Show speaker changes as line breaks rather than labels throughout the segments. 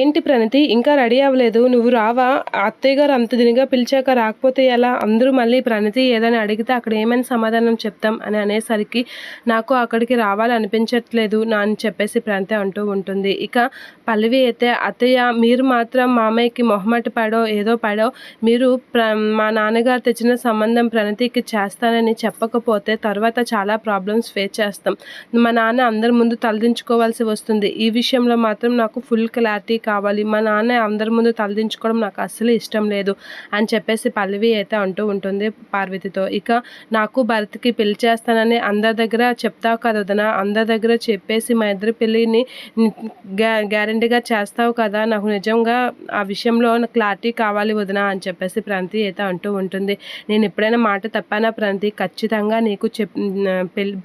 ఏంటి ప్రణతి ఇంకా రెడీ అవ్వలేదు, నువ్వు రావా? అత్తయ్య గారు అంత దినిగా పిలిచాక రాకపోతే ఎలా? అందరూ మళ్ళీ ప్రణతి ఏదైనా అడిగితే అక్కడ ఏమైనా సమాధానం చెప్తాం అని అనేసరికి నాకు అక్కడికి రావాలనిపించట్లేదు అని చెప్పేసి ప్రణతి అంటూ ఉంటుంది. ఇక పల్లవి అయితే, అత్తయ్య మీరు మాత్రం మామయ్యకి మొహమాట పడో ఏదో పడో మీరు మా నాన్నగారు తెచ్చిన సంబంధం ప్రణతికి చేస్తానని చెప్పకపోతే తర్వాత చాలా ప్రాబ్లమ్స్ ఫేస్ చేస్తాం. మా నాన్న అందరి ముందు తలదించుకోవాల్సి వస్తుంది. ఈ విషయంలో మాత్రం నాకు ఫుల్ క్లారిటీ కావాలి. మా నాన్న అందరి ముందు తలదించుకోవడం నాకు అస్సలు ఇష్టం లేదు అని చెప్పేసి పల్లవి అయితే అంటూ ఉంటుంది పార్వతితో. ఇక నాకు భరత్కి పెళ్లి చేస్తానని అందరి దగ్గర చెప్తావు కదా వదిన, అందరి దగ్గర చెప్పేసి మా ఇద్దరి పెళ్ళిని గ్యారంటీగా చేస్తావు కదా, నాకు నిజంగా ఆ విషయంలో నాకు క్లారిటీ కావాలి వదిన అని చెప్పేసి ప్రణతి అయితే అంటూ ఉంటుంది. నేను ఎప్పుడైనా మాట తప్పానా ప్రణతి? ఖచ్చితంగా నీకు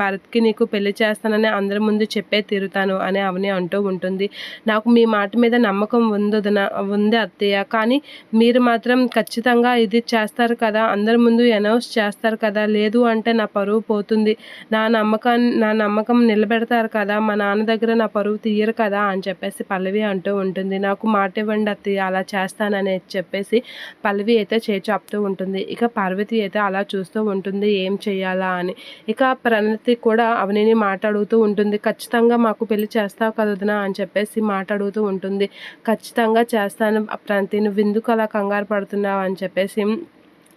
భరత్కి నీకు పెళ్లి చేస్తానని అందరి ముందు చెప్పే తీరుతాను అని అవని అంటూ ఉంటుంది. నాకు మీ మాట మీద నమ్మకం ఉంది అత్తయ్య, కానీ మీరు మాత్రం ఖచ్చితంగా ఇది చేస్తారు కదా, అందరి ముందు అనౌన్స్ చేస్తారు కదా, లేదు అంటే నా పరువు పోతుంది, నా నమ్మకం నిలబెడతారు కదా, మా నాన్న దగ్గర నా పరువు తీయరు కదా అని చెప్పేసి పల్లవి అంటూ ఉంటుంది. నాకు మాట ఇవ్వండి అత్తయ్య, అలా చేస్తానని చెప్పేసి పల్లవి అయితే చేచాపుతూ ఉంటుంది. ఇక పార్వతి అయితే అలా చూస్తూ ఉంటుంది ఏం చేయాలా అని. ఇక ప్రణతి కూడా అవనిని మాట్లాడుతూ ఉంటుంది. ఖచ్చితంగా మాకు పెళ్లి చేస్తావు కదా వదిన అని చెప్పేసి మాట్లాడుతూ ఉంటుంది. ఖచ్చితంగా చేస్తాను ప్రణతి, నువ్వు ఎందుకు అలా కంగారు పడుతున్నావు అని చెప్పేసి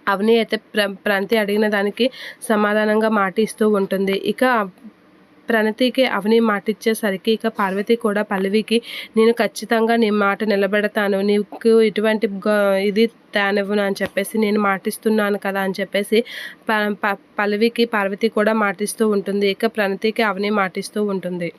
అవని అయితే ప్రణతి అడిగిన దానికి సమాధానంగా మాట ఇస్తూ ఉంటుంది. ఇక ప్రణతికి అవని మాట ఇచ్చేసరికి ఇక పార్వతి కూడా పల్లవికి, నేను ఖచ్చితంగా నీ మాట నిలబెడతాను, నీకు ఇటువంటి ఇది తేనివ్వను అని చెప్పేసి నేను మాటిస్తున్నాను కదా అని చెప్పేసి పల్లవికి పార్వతి కూడా మాటిస్తూ ఉంటుంది. ఇక ప్రణతికి అవని మాటిస్తూ ఉంటుంది.